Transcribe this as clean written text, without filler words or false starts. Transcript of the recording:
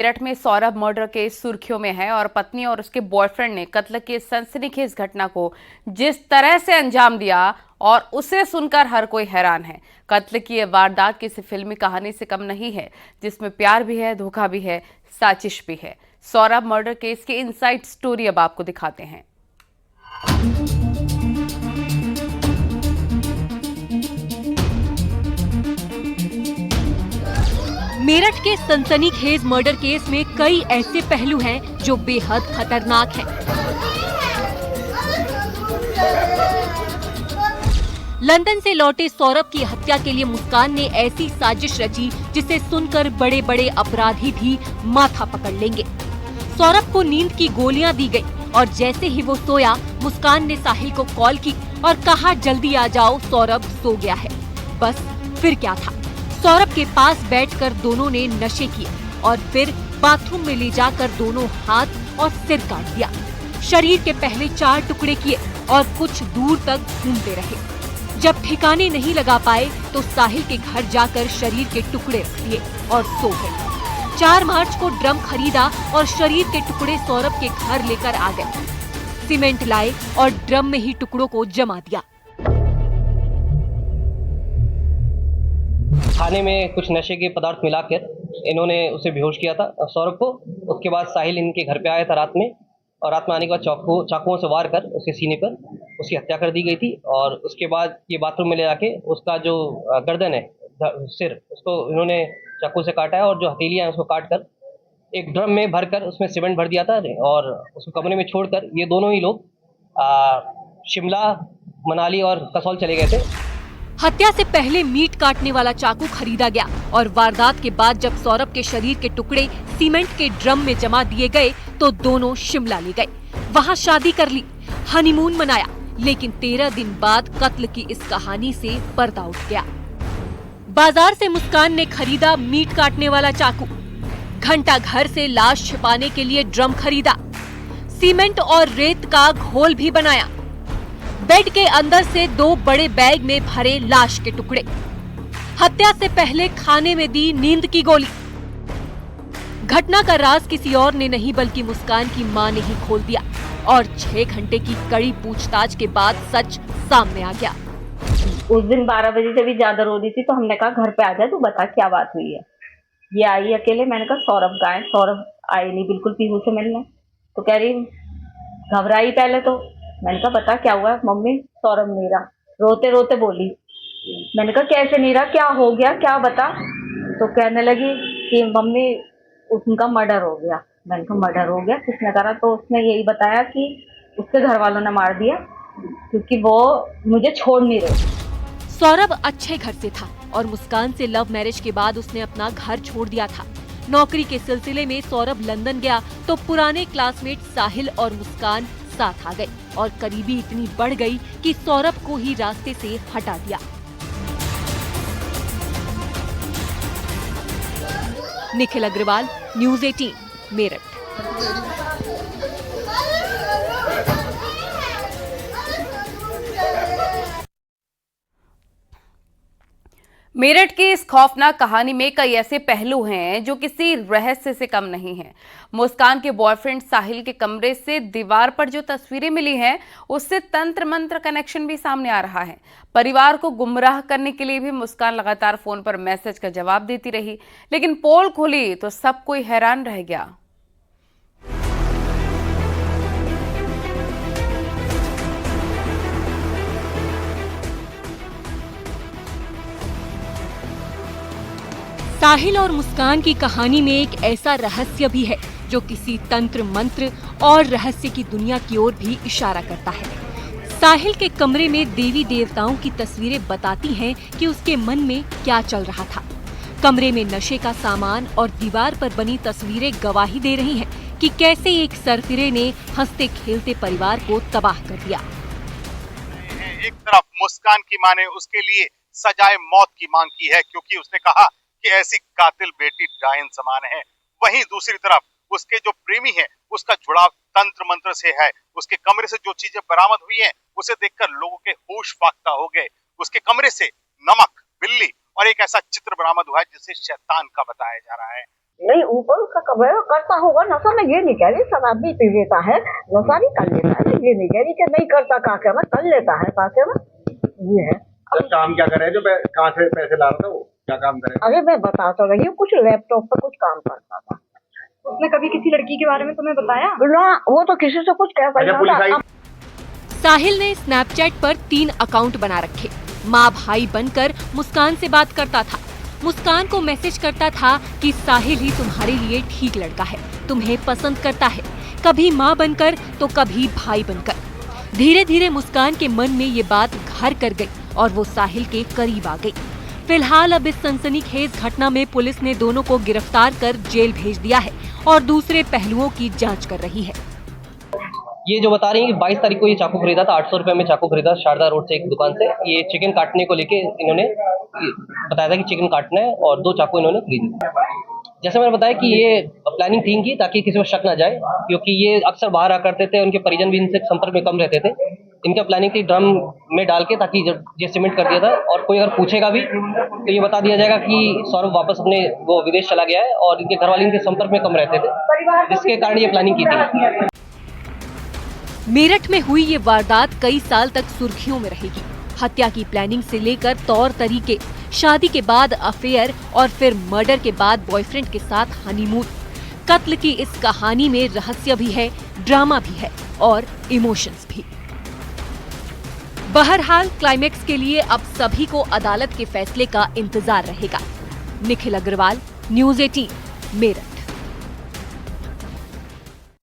मेरठ में Saurabh murder case सुर्खियों में है और पत्नी और उसके बॉयफ्रेंड ने कत्ल की सनसनीखेज घटना को जिस तरह से अंजाम दिया और उसे सुनकर हर कोई हैरान है। कत्ल की यह वारदात किसी फिल्मी कहानी से कम नहीं है, जिसमें प्यार भी है, धोखा भी है, साजिश भी है। सौरभ मर्डर केस की इनसाइड स्टोरी अब आपको दिखाते हैं। मेरठ के सनसनीखेज मर्डर केस में कई ऐसे पहलू हैं जो बेहद खतरनाक हैं। लंदन से लौटे सौरभ की हत्या के लिए मुस्कान ने ऐसी साजिश रची जिसे सुनकर बड़े बड़े अपराधी भी माथा पकड़ लेंगे। सौरभ को नींद की गोलियां दी गई और जैसे ही वो सोया, मुस्कान ने साहिल को कॉल की और कहा जल्दी आ जाओ, सौरभ सो गया है। बस फिर क्या था, सौरभ के पास बैठकर दोनों ने नशे किए और फिर बाथरूम में ले जाकर दोनों हाथ और सिर काट दिया। शरीर के पहले 4 टुकड़े किए और कुछ दूर तक घूमते रहे। जब ठिकाने नहीं लगा पाए तो साहिल के घर जाकर शरीर के टुकड़े रख दिए और सो गए। 4 मार्च को ड्रम खरीदा और शरीर के टुकड़े सौरभ के घर लेकर आ गए। सीमेंट लाए और ड्रम में ही टुकड़ों को जमा दिया। खाने में कुछ नशे के पदार्थ मिलाकर इन्होंने उसे बेहोश किया था सौरभ को। उसके बाद साहिल इनके घर पे आया था रात में, और रात में आने के बाद चाकुओं से वार कर उसके सीने पर उसकी हत्या कर दी गई थी। और उसके बाद ये बाथरूम में ले जाके उसका जो गर्दन है, सिर, उसको इन्होंने चाकू से काटा है और जो हथेलियां हैं उसको काट कर एक ड्रम में भरकर उसमें सीमेंट भर दिया था और उसको कमरे में छोड़कर ये दोनों ही लोग शिमला, मनाली और कसौल चले गए थे। हत्या से पहले मीट काटने वाला चाकू खरीदा गया और वारदात के बाद जब सौरभ के शरीर के टुकड़े सीमेंट के ड्रम में जमा दिए गए तो दोनों शिमला ले गए। वहां शादी कर ली, हनीमून मनाया, लेकिन 13 दिन बाद कत्ल की इस कहानी से पर्दा उठ गया। बाजार से मुस्कान ने खरीदा मीट काटने वाला चाकू, घंटा घर से लाश छिपाने के लिए ड्रम खरीदा, सीमेंट और रेत का घोल भी बनाया, बेड के अंदर से 2 बड़े बैग में भरे लाश के टुकड़े, हत्या से पहले खाने में दी नींद की गोली। घटना का राज किसी और ने नहीं बल्कि मुस्कान की मां ने ही खोल दिया और 6 घंटे की कड़ी पूछताछ के बाद सच सामने आ गया। उस दिन 12 बजे से भी ज्यादा रो रही थी तो हमने कहा घर पे आ जा, तू बता क्या बात हुई है। ये आई अकेले, मैंने कहा सौरभ कहाँ है। सौरभ आई नहीं बिल्कुल पीहू से मिलने, तो कह रही घबराई पहले तो। मैंने कहा बता क्या हुआ। मम्मी सौरभ नहीं रहा, रोते रोते बोली। मैंने कहा कैसे नहीं रहा, क्या हो गया, क्या बता। तो कहने लगी कि मम्मी उनका मर्डर हो गया। मैंने कहा मर्डर हो गया, किसने करा। तो उसने यही बताया कि उसके घर वालों ने मार दिया क्योंकि वो मुझे छोड़ नहीं रहे। सौरभ अच्छे घर से था और मुस्कान से लव मैरिज के बाद उसने अपना घर छोड़ दिया था। नौकरी के सिलसिले में सौरभ लंदन गया तो पुराने क्लासमेट साहिल और मुस्कान साथ आ गए और करीबी इतनी बढ़ गई कि सौरभ को ही रास्ते से हटा दिया। निखिल अग्रवाल, न्यूज़ 18, मेरठ। मेरठ की इस खौफनाक कहानी में कई ऐसे पहलू हैं जो किसी रहस्य से कम नहीं हैं। मुस्कान के बॉयफ्रेंड साहिल के कमरे से दीवार पर जो तस्वीरें मिली हैं, उससे तंत्र मंत्र कनेक्शन भी सामने आ रहा है। परिवार को गुमराह करने के लिए भी मुस्कान लगातार फोन पर मैसेज का जवाब देती रही, लेकिन पोल खुली तो सब कोई हैरान रह गया। साहिल और मुस्कान की कहानी में एक ऐसा रहस्य भी है जो किसी तंत्र मंत्र और रहस्य की दुनिया की ओर भी इशारा करता है। साहिल के कमरे में देवी देवताओं की तस्वीरें बताती हैं कि उसके मन में क्या चल रहा था। कमरे में नशे का सामान और दीवार पर बनी तस्वीरें गवाही दे रही हैं कि कैसे एक सरफिरे ने हंसते खेलते परिवार को तबाह कर दिया। एक तरफ मुस्कान की मां ने उसके लिए सजाए मौत की मांग की है क्योंकि उसने कहा कि ऐसी कातिल बेटी डायन समान है। वहीं दूसरी तरफ उसके जो प्रेमी है उसका जुड़ाव तंत्र मंत्र से है। उसके कमरे से जो चीजें बरामद हुई हैं उसे देखकर लोगों के होश फाख्ता हो गए। उसके कमरे से नमक, बिल्ली और एक ऐसा चित्र बरामद हुआ है जिसे शैतान का बताया जा रहा है। नहीं, ऊपर उसका कमरा करता होगा नशा, मैं ये नहीं कह रही शराब भी पी लेता है, नशा भी कर लेता है, मैं ये नहीं कह रही कि नहीं करता, काके में कर लेता है, काके में ये है। तो काम क्या करे जो कहाँ से पैसे ला रहा था, वो क्या काम करे? अरे मैं बता तो रही हूँ, कुछ लैपटॉप पर कुछ काम करता था। उसने कभी किसी लड़की के बारे में तुम्हें बताया? ना, वो तो किसी से कुछ कह अच्छा, पुलिस आई? साहिल ने स्नैपचैट पर 3 अकाउंट बना रखे। माँ भाई बनकर मुस्कान से बात करता था। मुस्कान को मैसेज करता था कि साहिल ही तुम्हारे लिए ठीक लड़का है, तुम्हें पसंद करता है, कभी माँ बनकर तो कभी भाई बनकर। धीरे धीरे मुस्कान के मन में ये बात घर कर गई और वो साहिल के करीब आ गई। फिलहाल अब इस सनसनीखेज घटना में पुलिस ने दोनों को गिरफ्तार कर जेल भेज दिया है और दूसरे पहलुओं की जांच कर रही है। ये जो बता रही है कि 22 तारीख को ये चाकू खरीदा था, 800 रुपये में चाकू खरीदा शारदा रोड से एक दुकान से। ये चिकन काटने को लेके इन्होंने बताया था कि चिकन काटना है और 2 चाकू इन्होंने खरीदे। जैसे मैंने बताया कि ये प्लानिंग थी इनकी ताकि किसी को शक ना जाए, क्योंकि ये अक्सर बाहर आ करते थे, उनके परिजन भी इनसे संपर्क में कम रहते थे। इनका प्लानिंग थी ड्रम में डाल के, ताकि जब ये सीमेंट कर दिया था और कोई अगर पूछेगा भी तो ये बता दिया जाएगा कि सौरभ वापस अपने वो विदेश चला गया है, और इनके घर वाले इनके संपर्क में कम रहते थे, जिसके कारण ये प्लानिंग की थी। मेरठ में हुई ये वारदात कई साल तक सुर्खियों में रहेगी। हत्या की प्लानिंग से लेकर तौर तरीके, शादी के बाद अफेयर और फिर मर्डर के बाद बॉयफ्रेंड के साथ हनीमून। कत्ल की इस कहानी में रहस्य भी है, ड्रामा भी है और इमोशंस भी। बहरहाल क्लाइमेक्स के लिए अब सभी को अदालत के फैसले का इंतजार रहेगा। निखिल अग्रवाल, न्यूज़ 18, मेरठ।